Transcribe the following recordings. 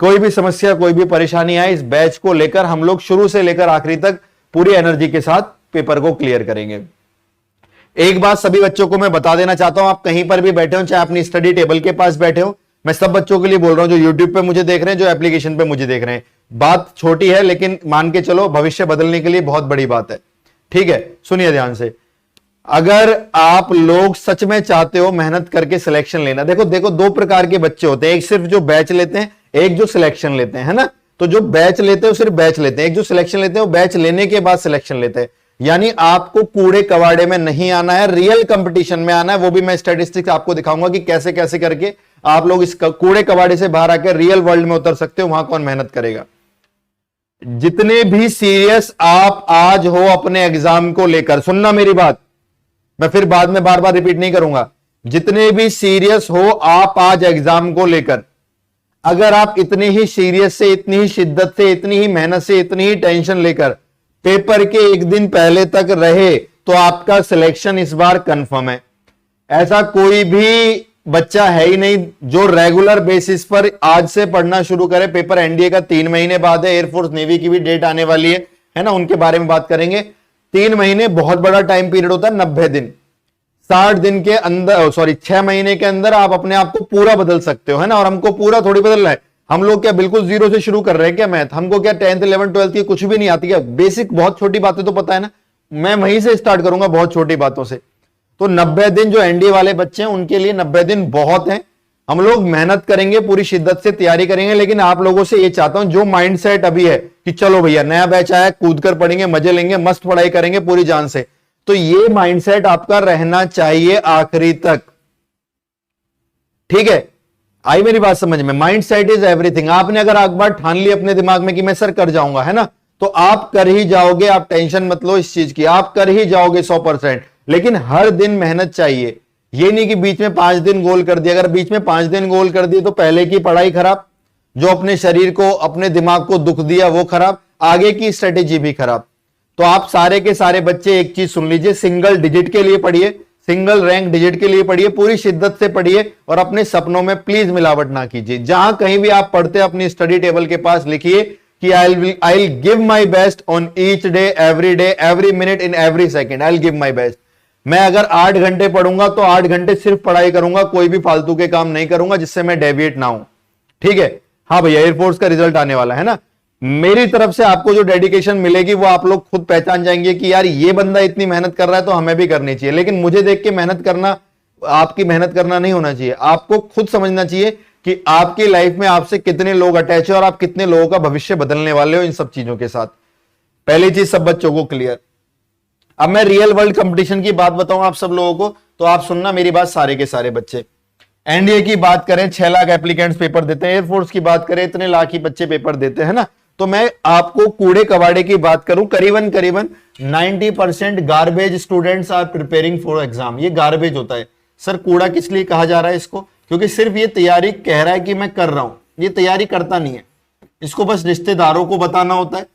कोई भी समस्या, कोई भी परेशानी आए, इस बैच को लेकर हम लोग शुरू से लेकर आखिरी तक पूरी एनर्जी के साथ पेपर को क्लियर करेंगे। एक बात सभी बच्चों को मैं बता देना चाहता हूं, आप कहीं पर भी बैठे हो, चाहे अपनी स्टडी टेबल के पास बैठे हो, मैं सब बच्चों के लिए बोल रहा हूं जो यूट्यूब पे मुझे देख रहे हैं, जो एप्लीकेशन पे मुझे देख रहे हैं। बात छोटी है लेकिन मान के चलो भविष्य बदलने के लिए बहुत बड़ी बात है। ठीक है, सुनिए ध्यान से। अगर आप लोग सच में चाहते हो मेहनत करके सिलेक्शन लेना, देखो देखो दो प्रकार के बच्चे होते हैं, एक सिर्फ जो बैच लेते हैं, एक जो सिलेक्शन लेते हैं, है ना। तो जो बैच लेते हैं सिर्फ बैच लेते हैं, एक जो सिलेक्शन लेते हैं वो बैच लेने के बाद सिलेक्शन लेते हैं। यानी आपको कूड़े कवाड़े में नहीं आना है, रियल कंपटीशन में आना है। वो भी मैं स्टैटिस्टिक्स आपको दिखाऊंगा कि कैसे कैसे करके आप लोग इस कूड़े कवाड़े से बाहर आकर रियल वर्ल्ड में उतर सकते हो, वहां कौन मेहनत करेगा। जितने भी सीरियस आप आज हो अपने एग्जाम को लेकर, सुनना मेरी बात, मैं फिर बाद में बार बार रिपीट नहीं करूंगा। जितने भी सीरियस हो आप आज एग्जाम को लेकर, अगर आप इतने ही सीरियस से, इतनी ही शिद्दत से, इतनी ही मेहनत से, इतनी ही टेंशन लेकर पेपर के एक दिन पहले तक रहे तो आपका सिलेक्शन इस बार कंफर्म है। ऐसा कोई भी बच्चा है ही नहीं जो रेगुलर बेसिस पर आज से पढ़ना शुरू करे। पेपर एनडीए का 3 महीने बाद है, एयरफोर्स नेवी की भी डेट आने वाली है ना, उनके बारे में बात करेंगे। 3 महीने बहुत बड़ा टाइम पीरियड होता है, 90 दिन, 60 दिन के अंदर, 6 महीने के अंदर आप अपने आप को पूरा बदल सकते हो, है ना। और हमको पूरा थोड़ी बदलना है, हम लोग क्या बिल्कुल जीरो से शुरू कर रहे हैं क्या मैथ? हमको क्या 10th 11th 12th की कुछ भी नहीं आती क्या? बेसिक बहुत छोटी बातें तो पता है ना, मैं वहीं से स्टार्ट करूंगा, बहुत छोटी बातों से। तो 90 दिन जो एनडीए वाले बच्चे हैं उनके लिए 90 दिन बहुत हैं। हम लोग मेहनत करेंगे, पूरी शिद्दत से तैयारी करेंगे, लेकिन आप लोगों से ये चाहता हूं जो माइंडसेट अभी है कि चलो भैया नया बैच आया, कूद कर पढ़ेंगे, मजे लेंगे, मस्त पढ़ाई करेंगे पूरी जान से, तो ये माइंडसेट आपका रहना चाहिए आखिरी तक। ठीक है, आई मेरी बात समझ में? Mindset is everything. आपने अगर एक बार ठान ली अपने दिमाग में कि मैं सर कर जाऊंगा, है ना, तो आप कर ही जाओगे, आप टेंशन मत लो इस चीज की, आप कर ही जाओगे 100%। लेकिन हर दिन मेहनत चाहिए, ये नहीं कि बीच में 5 दिन गोल कर दिया। अगर बीच में 5 दिन गोल कर दिए तो पहले की पढ़ाई खराब, जो अपने शरीर को, अपने दिमाग को दुख दिया वो खराब, आगे की स्ट्रेटेजी भी खराब। तो आप सारे के सारे बच्चे एक चीज सुन लीजिए, सिंगल डिजिट के लिए पढ़िए, सिंगल रैंक डिजिट के लिए पढ़िए, पूरी शिद्दत से पढ़िए और अपने सपनों में प्लीज मिलावट ना कीजिए। जहां कहीं भी आप पढ़ते अपनी स्टडी टेबल के पास लिखिए कि I will give my best on each day, every minute, in every second, I will give my best. मैं अगर 8 घंटे पढ़ूंगा तो 8 घंटे सिर्फ पढ़ाई करूंगा, कोई भी फालतू के काम नहीं करूंगा जिससे मैं डेविएट ना हूं। ठीक है, हाँ भैया एयरफोर्स का रिजल्ट आने वाला है ना, मेरी तरफ से आपको जो डेडिकेशन मिलेगी वो आप लोग खुद पहचान जाएंगे कि यार ये बंदा इतनी मेहनत कर रहा है तो हमें भी करनी चाहिए। लेकिन मुझे देख के मेहनत करना, आपकी मेहनत करना नहीं होना चाहिए। आपको खुद समझना चाहिए कि आपकी लाइफ में आपसे कितने लोग अटैच है और आप कितने लोगों का भविष्य बदलने वाले हो इन सब चीजों के साथ। पहली चीज सब बच्चों को क्लियर। अब मैं रियल वर्ल्ड कंपटीशन की बात बताऊं आप सब लोगों को, तो आप सुनना मेरी बात सारे के सारे बच्चे। एनडीए की बात करें 6 लाख एप्लीकेंट्स पेपर देते हैं, एयरफोर्स की बात करें इतने लाख ही बच्चे पेपर देते हैं ना। तो मैं आपको कूड़े कबाड़े की बात करूं, करीबन 90% garbage students are preparing for exam. ये गार्बेज होता है। सर कूड़ा किस लिए कहा जा रहा है इसको? क्योंकि सिर्फ ये तैयारी कह रहा है कि मैं कर रहा हूं, ये तैयारी करता नहीं है। इसको बस रिश्तेदारों को बताना होता है,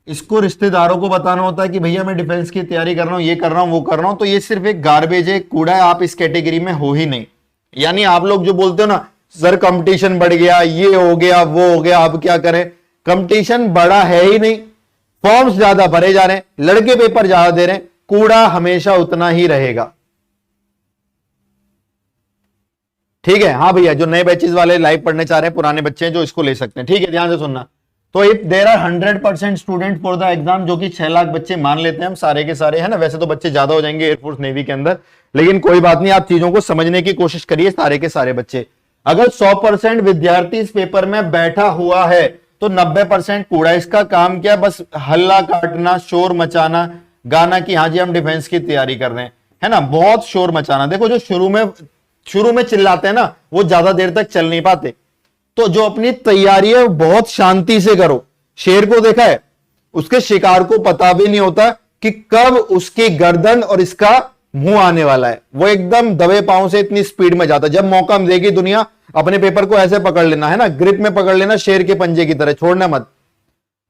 इसको रिश्तेदारों को बताना होता है कि भैया मैं डिफेंस की तैयारी कर रहा हूं, ये कर रहा हूं, वो कर रहा हूं। तो ये सिर्फ एक गार्बेज है, कूड़ा है, आप इस कैटेगरी में हो ही नहीं। यानी आप लोग जो बोलते हो ना सर कंपटीशन बढ़ गया, ये हो गया, वो हो गया, अब क्या करें? कंपटीशन बड़ा है ही नहीं, फॉर्म्स ज्यादा भरे जा रहे हैं, लड़के पेपर ज्यादा दे रहे हैं, कूड़ा हमेशा उतना ही रहेगा। ठीक है, हाँ भैया जो नए बैचेस वाले लाइव पढ़ने चाह रहे हैं, पुराने बच्चे हैं जो इसको ले सकते हैं। ठीक है, ध्यान से सुनना। तो if there are 100% student for the exam, जो कि 6 लाख बच्चे मान लेते हैं हम सारे के सारे, है ना। वैसे तो बच्चे ज्यादा हो जाएंगे एयरफोर्स नेवी के अंदर, लेकिन कोई बात नहीं, आप चीजों को समझने की कोशिश करिए सारे के सारे बच्चे। अगर 100% विद्यार्थी इस पेपर में बैठा हुआ है तो 90% कूड़ा। इसका काम क्या? बस हल्ला काटना, शोर मचाना, गाना कि हाँ जी हम डिफेंस की तैयारी कर रहे हैं, है ना। बहुत शोर मचाना। देखो जो शुरू में चिल्लाते हैं ना वो ज्यादा देर तक चल नहीं पाते। तो जो अपनी तैयारी है बहुत शांति से करो। शेर को देखा है, उसके शिकार को पता भी नहीं होता कि कब उसकी गर्दन और इसका मुंह आने वाला है। वो एकदम दबे पांव से इतनी स्पीड में जाता है। जब मौका देगी दुनिया, अपने पेपर को ऐसे पकड़ लेना, है ना, ग्रिप में पकड़ लेना, शेर के पंजे की तरह, छोड़ना मत।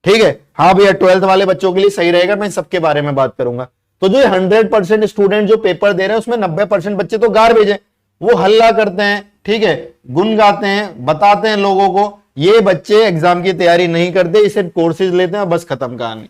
ठीक है, हाँ भैया 12th वाले बच्चों के लिए सही रहेगा, मैं सबके बारे में बात करूंगा। तो जो 100% स्टूडेंट जो पेपर दे रहे हैं उसमें 90% बच्चे तो गार्बेज हैं। वो हल्ला करते हैं, ठीक है, गुन गाते हैं, बताते हैं लोगों को ये बच्चे एग्जाम की तैयारी नहीं करते, सिर्फ कोर्सेज लेते हैं, बस खत्म कहानी।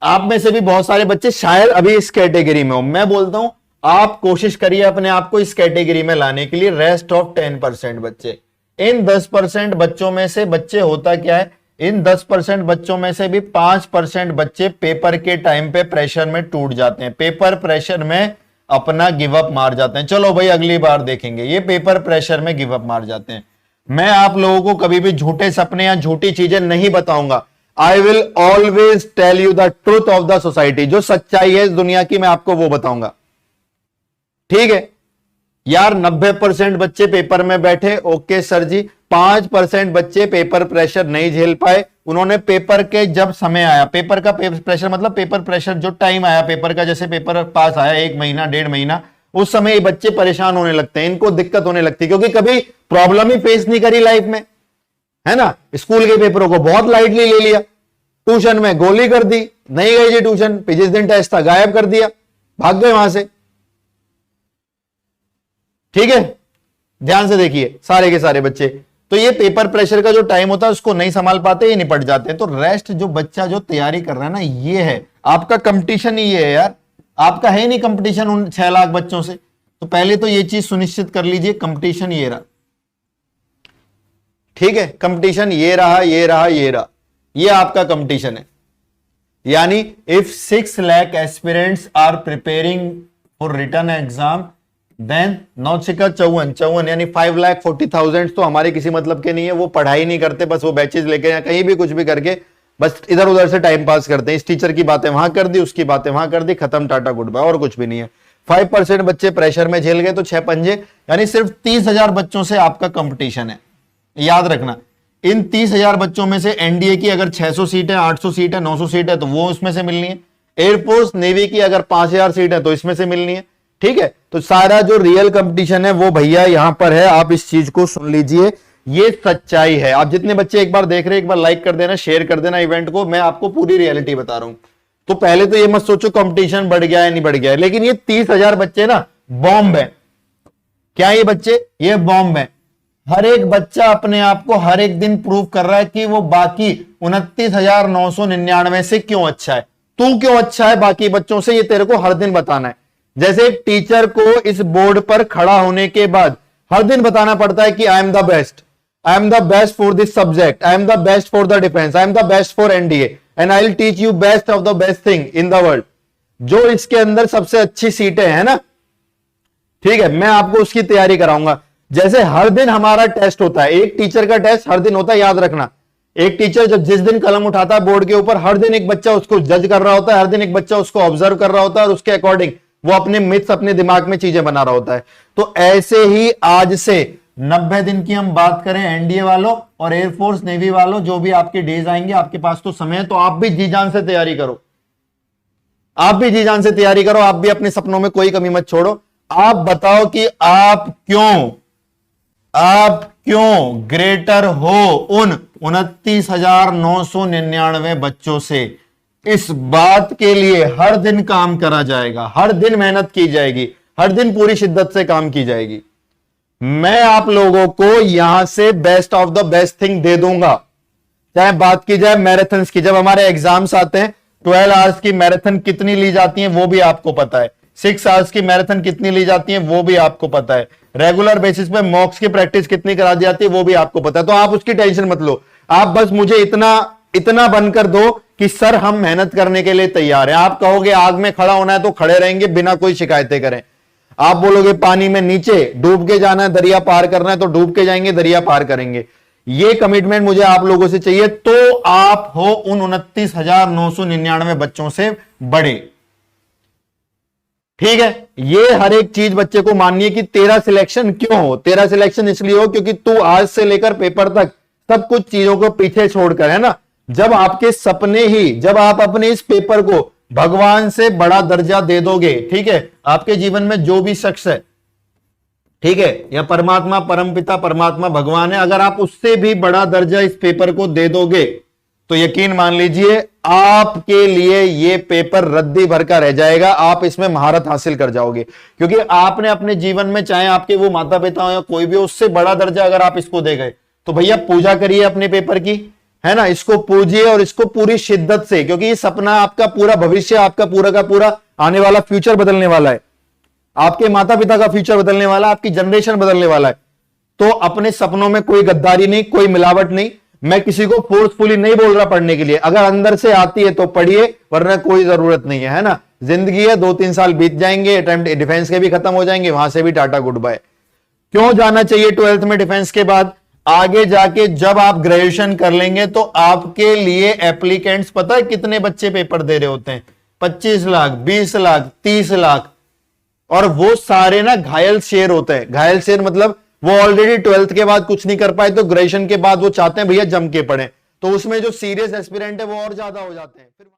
आप में से भी बहुत सारे बच्चे शायद अभी इस कैटेगरी में हो। मैं बोलता हूं आप कोशिश करिए अपने आप को इस कैटेगरी में लाने के लिए। रेस्ट ऑफ 10% बच्चे, इन 10% बच्चों में से बच्चे, होता क्या है, इन 10% बच्चों में से भी 5% बच्चे पेपर के टाइम पे प्रेशर में टूट जाते हैं, पेपर प्रेशर में अपना गिव अप मार जाते हैं। चलो भाई अगली बार देखेंगे, ये पेपर प्रेशर में गिव अप मार जाते हैं। मैं आप लोगों को कभी भी झूठे सपने या झूठी चीजें नहीं बताऊंगा। I will always tell you the truth of the society. जो सच्चाई है इस दुनिया की मैं आपको वो बताऊंगा, ठीक है यार। 90% बच्चे पेपर में बैठे, ओके सर जी। 5% बच्चे पेपर प्रेशर नहीं झेल पाए, उन्होंने पेपर के जब समय आया, पेपर का प्रेशर मतलब पेपर प्रेशर, जो टाइम आया पेपर का, जैसे पेपर पास आया 1 महीना 1.5 महीना, उस समय ये बच्चे परेशान होने लगते हैं, इनको दिक्कत होने लगती है, क्योंकि कभी प्रॉब्लम ही फेस नहीं करी लाइफ में, है ना। स्कूल के पेपरों को बहुत लाइटली ले लिया, ट्यूशन में गोली कर दी, नहीं गई जी ट्यूशन, जिस दिन टेस्ट था गायब कर दिया, भाग गए वहां से, ठीक है। ध्यान से देखिए सारे के सारे बच्चे, तो ये पेपर प्रेशर का जो टाइम होता है उसको नहीं संभाल पाते, ये निपट जाते हैं। तो रेस्ट जो बच्चा जो तैयारी कर रहा है ना, ये है आपका कंपटीशन, ही ये है यार, आपका है नहीं कंपटीशन उन 6 लाख बच्चों से। तो पहले तो ये चीज सुनिश्चित कर लीजिए, कंपटीशन ये रहा, ठीक है। कंपटीशन ये रहा, ये रहा, ये रहा, ये आपका कंपटीशन है। यानी if 6 lakh aspirants are preparing for written exam, then 9 6 54 यानी 5,40,000 तो हमारे किसी मतलब के नहीं है। वो पढ़ाई नहीं करते, बस वो बैचेज लेके या कहीं भी कुछ भी करके बस इधर उधर से टाइम पास करते हैं। इस टीचर की बातें वहां कर दी, उसकी बातें वहां कर दी, खत्म, टाटा गुड बाय, और कुछ भी नहीं है। 5% बच्चे प्रेशर में झेल गए तो 6 पंजे, यानी सिर्फ 30,000 बच्चों से आपका कंपटीशन है। याद रखना, इन 30,000 बच्चों में से एनडीए की अगर 600 सीट है, 800 सीट है, 900 सीट है, तो वो उसमें से मिलनी है। एयरफोर्स नेवी की अगर 5,000 सीट है तो इसमें से मिलनी है, ठीक है। तो सारा जो रियल कंपटीशन है वो भैया यहां पर है, आप इस चीज को सुन लीजिए, ये सच्चाई है। आप जितने बच्चे एक बार देख रहे हैं, एक बार लाइक कर देना, शेयर कर देना इवेंट को, मैं आपको पूरी रियलिटी बता रहा हूं। तो पहले तो ये मत सोचो कंपटीशन बढ़ गया है नहीं बढ़ गया है, लेकिन ये 30,000 बच्चे ना बॉम्ब है। क्या ये बच्चे, ये बॉम्ब है। हर एक बच्चा अपने आप को हर एक दिन प्रूव कर रहा है कि वो बाकी 29,999 से क्यों अच्छा है। तू क्यों अच्छा है बाकी बच्चों से, ये तेरे को हर दिन बताना है। जैसे एक टीचर को इस बोर्ड पर खड़ा होने के बाद हर दिन बताना पड़ता है कि I am the best, I am the best for this subject, I am the best for the defence, I am the best for NDA and I will teach you best of the best thing in the world. जो इसके अंदर सबसे अच्छी सीटें हैं ना, ठीक है, मैं आपको उसकी तैयारी कराऊंगा। जैसे हर दिन हमारा टेस्ट होता है, एक टीचर का टेस्ट हर दिन होता है, याद रखना। एक टीचर जब जिस दिन कलम उठाता है बोर्ड के ऊपर, हर दिन एक बच्चा उसको जज कर रहा होता है, हर दिन एक बच्चा उसको ऑब्जर्व कर रहा होता है और उसके अकॉर्डिंग वो अपने मिथ्स अपने दिमाग में चीजें बना रहा होता है। तो ऐसे ही आज से 90 दिन की हम बात करें एनडीए वालों और एयरफोर्स नेवी वालों, जो भी आपके डेज आएंगे, आपके पास तो समय है, तो आप भी जी जान से तैयारी करो, आप भी जी जान से तैयारी करो, आप भी अपने सपनों में कोई कमी मत छोड़ो। आप बताओ कि आप क्यों ग्रेटर हो उन 29,999 बच्चों से। इस बात के लिए हर दिन काम करा जाएगा, हर दिन मेहनत की जाएगी, हर दिन पूरी शिद्दत से काम की जाएगी। मैं आप लोगों को यहां से best of the best thing they दूंगा। चाहे बात की जाए मैराथन की, जब हमारे एग्जाम्स आते हैं 12 आवर्स की मैराथन कितनी ली जाती है वो भी आपको पता है, 6 आवर्स की मैराथन कितनी ली जाती है वो भी आपको पता है, रेगुलर बेसिस पे मॉक्स की प्रैक्टिस कितनी करा दी जाती है वो भी आपको पता है। तो आप उसकी टेंशन मत लो, आप बस मुझे इतना बनकर दो कि सर हम मेहनत करने के लिए तैयार हैं। आप कहोगे आग में खड़ा होना है तो खड़े रहेंगे बिना कोई शिकायतें करें। आप बोलोगे पानी में नीचे डूब के जाना है, दरिया पार करना है, तो डूब के जाएंगे, दरिया पार करेंगे। ये कमिटमेंट मुझे आप लोगों से चाहिए, तो आप हो उन 29,999 बच्चों से बड़े, ठीक है। ये हर एक चीज बच्चे को माननी है कि तेरा सिलेक्शन क्यों हो। तेरा सिलेक्शन इसलिए हो क्योंकि तू आज से लेकर पेपर तक सब कुछ चीजों को पीछे छोड़कर, है ना, जब आपके सपने ही, जब आप अपने इस पेपर को भगवान से बड़ा दर्जा दे दोगे, ठीक है, आपके जीवन में जो भी शख्स है, ठीक है, या परमात्मा, परमपिता परमात्मा भगवान है, अगर आप उससे भी बड़ा दर्जा इस पेपर को दे दोगे तो यकीन मान लीजिए आपके लिए ये पेपर रद्दी भर का रह जाएगा। आप इसमें महारत हासिल कर जाओगे, क्योंकि आपने अपने जीवन में, चाहे आपके वो माता पिता हो या कोई भी, उससे बड़ा दर्जा अगर आप इसको दे गए तो भैया पूजा करिए अपने पेपर की, है ना। इसको पूजिए और इसको पूरी शिद्दत से, क्योंकि ये सपना आपका पूरा भविष्य, आपका पूरा का पूरा आने वाला फ्यूचर बदलने वाला है, आपके माता पिता का फ्यूचर बदलने वाला, आपकी जनरेशन बदलने वाला है। तो अपने सपनों में कोई गद्दारी नहीं, कोई मिलावट नहीं। मैं किसी को फोर्सफुली नहीं बोल रहा पढ़ने के लिए, अगर अंदर से आती है तो पढ़िए, वरना कोई जरूरत नहीं है ना। जिंदगी है, 2-3 साल बीत जाएंगे, अटेम्प्ट डिफेंस के भी खत्म हो जाएंगे, वहां से भी टाटा गुड बाय। क्यों जाना चाहिए 12th में डिफेंस के बाद? आगे जाके जब आप ग्रेजुएशन कर लेंगे तो आपके लिए एप्लीकेंट्स पता है कितने बच्चे पेपर दे रहे होते हैं? 25 लाख, 20 लाख, 30 लाख। और वो सारे ना घायल शेर होते हैं। घायल शेर मतलब वो ऑलरेडी 12th के बाद कुछ नहीं कर पाए, तो ग्रेजुएशन के बाद वो चाहते हैं भैया जम के पढ़े, तो उसमें जो सीरियस एस्पिरेंट है वो और ज्यादा हो जाते हैं फिर।